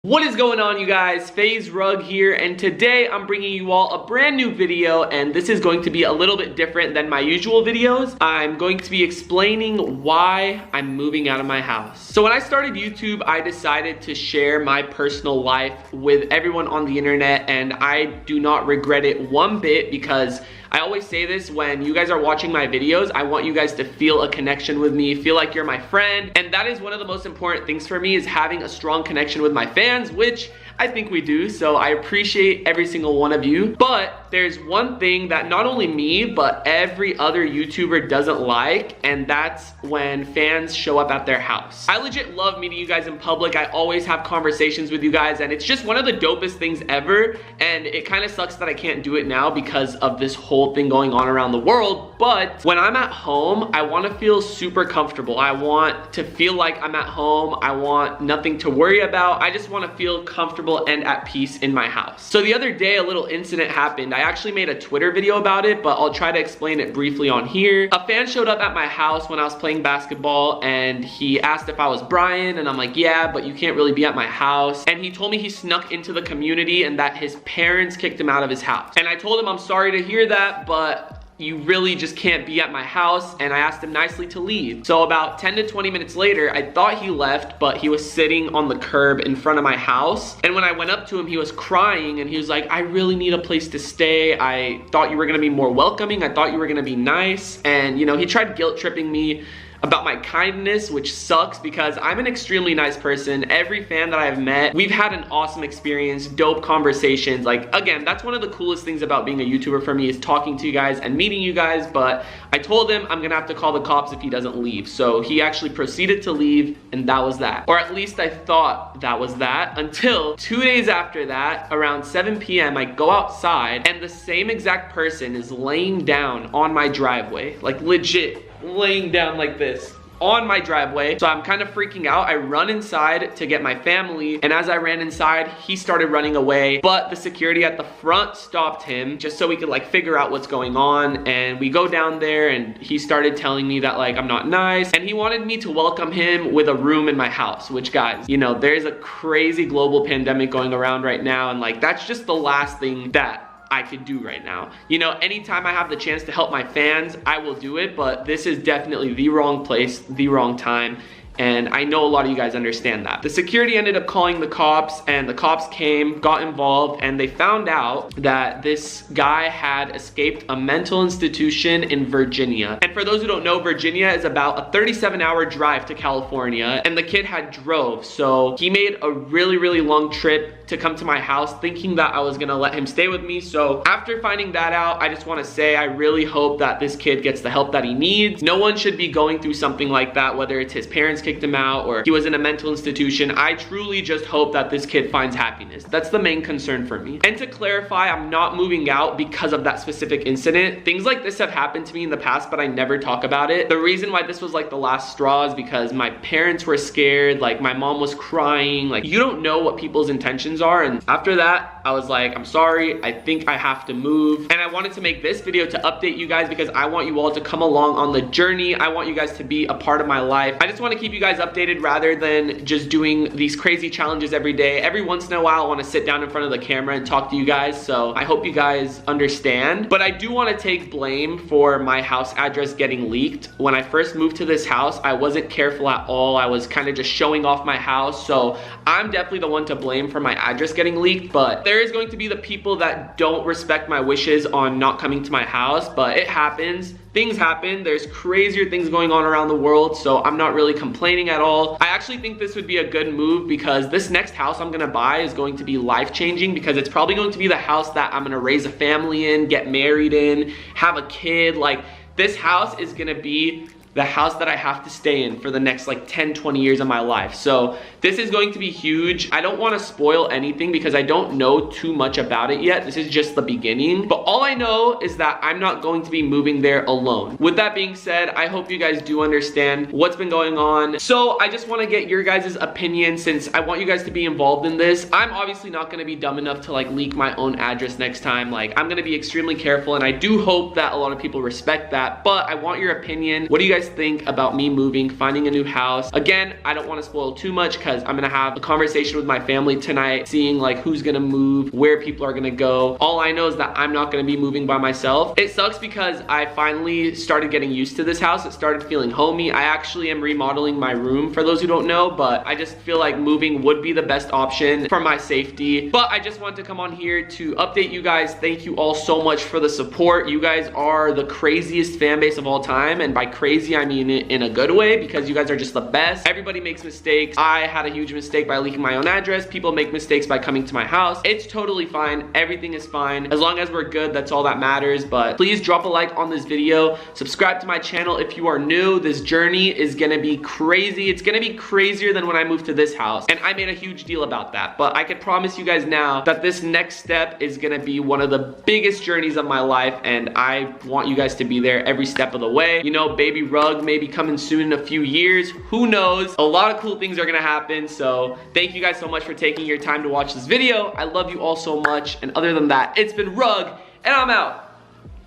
What is going on, you guys? Faze Rug here, and today I'm bringing you all a brand new video, and this is going to be a little bit different than my usual videos. I'm going to be explaining why I'm moving out of my house. So when I started YouTube, I decided to share my personal life with everyone on the internet, and I do not regret it one bit because I always say this when you guys are watching my videos. I want you guys to feel a connection with me, feel like you're my friend, and that is one of the most important things for me, is having a strong connection with my fans, which I think we do, so I appreciate every single one of you. But there's one thing that not only me, but every other YouTuber doesn't like, and that's when fans show up at their house. I legit love meeting you guys in public. I always have conversations with you guys, and it's just one of the dopest things ever, and it kind of sucks that I can't do it now because of this whole thing going on around the world. But when I'm at home, I want to feel super comfortable. I want to feel like I'm at home. I want nothing to worry about. I just want to feel comfortable and at peace in my house. So the other day, a little incident happened. I actually made a Twitter video about it, but I'll try to explain it briefly on here. A fan showed up at my house when I was playing basketball, and he asked if I was Brian, and I'm like, yeah, but you can't really be at my house. And he told me he snuck into the community and that his parents kicked him out of his house. And I told him I'm sorry to hear that, but you really just can't be at my house, and I asked him nicely to leave. So about 10 to 20 minutes later, I thought he left, but he was sitting on the curb in front of my house. And when I went up to him, he was crying, and he was like, I really need a place to stay. I thought you were gonna be more welcoming. I thought you were gonna be nice. And you know, he tried guilt tripping me about my kindness, which sucks because I'm an extremely nice person. Every fan that I've met, we've had an awesome experience, dope conversations. Like, again, that's one of the coolest things about being a YouTuber for me, is talking to you guys and meeting you guys. But I told him I'm gonna have to call the cops if he doesn't leave. So he actually proceeded to leave, and that was that. Or at least I thought that was that, until 2 days after that, around 7 p.m., I go outside and the same exact person is laying down on my driveway, like legit laying down like this on my driveway. So I'm kind of freaking out. I run inside to get my family, and as I ran inside, he started running away, but the security at the front stopped him just so we could like figure out what's going on. And we go down there, and he started telling me that like I'm not nice, and he wanted me to welcome him with a room in my house, which, guys, you know, there's a crazy global pandemic going around right now, and like that's just the last thing that I could do right now. You know, anytime I have the chance to help my fans, I will do it, but this is definitely the wrong place, the wrong time. And I know a lot of you guys understand that. The security ended up calling the cops, and the cops came, got involved, and they found out that this guy had escaped a mental institution in Virginia. And for those who don't know, Virginia is about a 37-hour drive to California, and the kid had drove. So he made a really, really long trip to come to my house, thinking that I was gonna let him stay with me. So after finding that out, I just wanna say I really hope that this kid gets the help that he needs. No one should be going through something like that, whether it's his parents kicked him out or he was in a mental institution. I truly just hope that this kid finds happiness. That's the main concern for me. And to clarify, I'm not moving out because of that specific incident. Things like this have happened to me in the past, but I never talk about it. The reason why this was like the last straw is because my parents were scared, like my mom was crying. Like, you don't know what people's intentions are. And after that, I was like, I'm sorry, I think I have to move. And I wanted to make this video to update you guys because I want you all to come along on the journey. I want you guys to be a part of my life. I just want to keep you guys updated rather than just doing these crazy challenges every day. Every once in a while, I want to sit down in front of the camera and talk to you guys. So I hope you guys understand. But I do want to take blame for my house address getting leaked. When I first moved to this house, I wasn't careful at all. I was kind of just showing off my house. So I'm definitely the one to blame for my address getting leaked. But there is going to be the people that don't respect my wishes on not coming to my house, but it happens. Things happen. There's crazier things going on around the world, so I'm not really complaining at all. I actually think this would be a good move because this next house I'm gonna buy is going to be life-changing, because it's probably going to be the house that I'm gonna raise a family in, get married in, have a kid. Like, this house is gonna be the house that I have to stay in for the next like 10, 20 years of my life. So this is going to be huge. I don't want to spoil anything because I don't know too much about it yet. This is just the beginning. But all I know is that I'm not going to be moving there alone. With that being said, I hope you guys do understand what's been going on. So I just want to get your guys' opinion, since I want you guys to be involved in this. I'm obviously not going to be dumb enough to like leak my own address next time. Like, I'm going to be extremely careful, and I do hope that a lot of people respect that. But I want your opinion. What do you guys guys think about me moving, finding a new house. Again, I don't want to spoil too much because I'm gonna have a conversation with my family tonight, seeing like who's gonna move, where people are gonna go. All I know is that I'm not gonna be moving by myself. It sucks because I finally started getting used to this house. It started feeling homey. I actually am remodeling my room, for those who don't know, but I just feel like moving would be the best option for my safety. But I just wanted to come on here to update you guys. Thank you all so much for the support. You guys are the craziest fan base of all time, and by crazy I mean it in a good way, because you guys are just the best. Everybody makes mistakes. I had a huge mistake by leaking my own address. People make mistakes by coming to my house. It's totally fine. Everything is fine. As long as we're good, that's all that matters. But please drop a like on this video. Subscribe to my channel if you are new. This journey is gonna be crazy. It's gonna be crazier than when I moved to this house, and I made a huge deal about that. But I can promise you guys now that this next step is gonna be one of the biggest journeys of my life, and I want you guys to be there every step of the way. You know, baby rug may be coming soon in a few years. Who knows? A lot of cool things are gonna happen. So thank you guys so much for taking your time to watch this video. I love you all so much. And other than that, it's been Rug, and I'm out.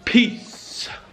Peace.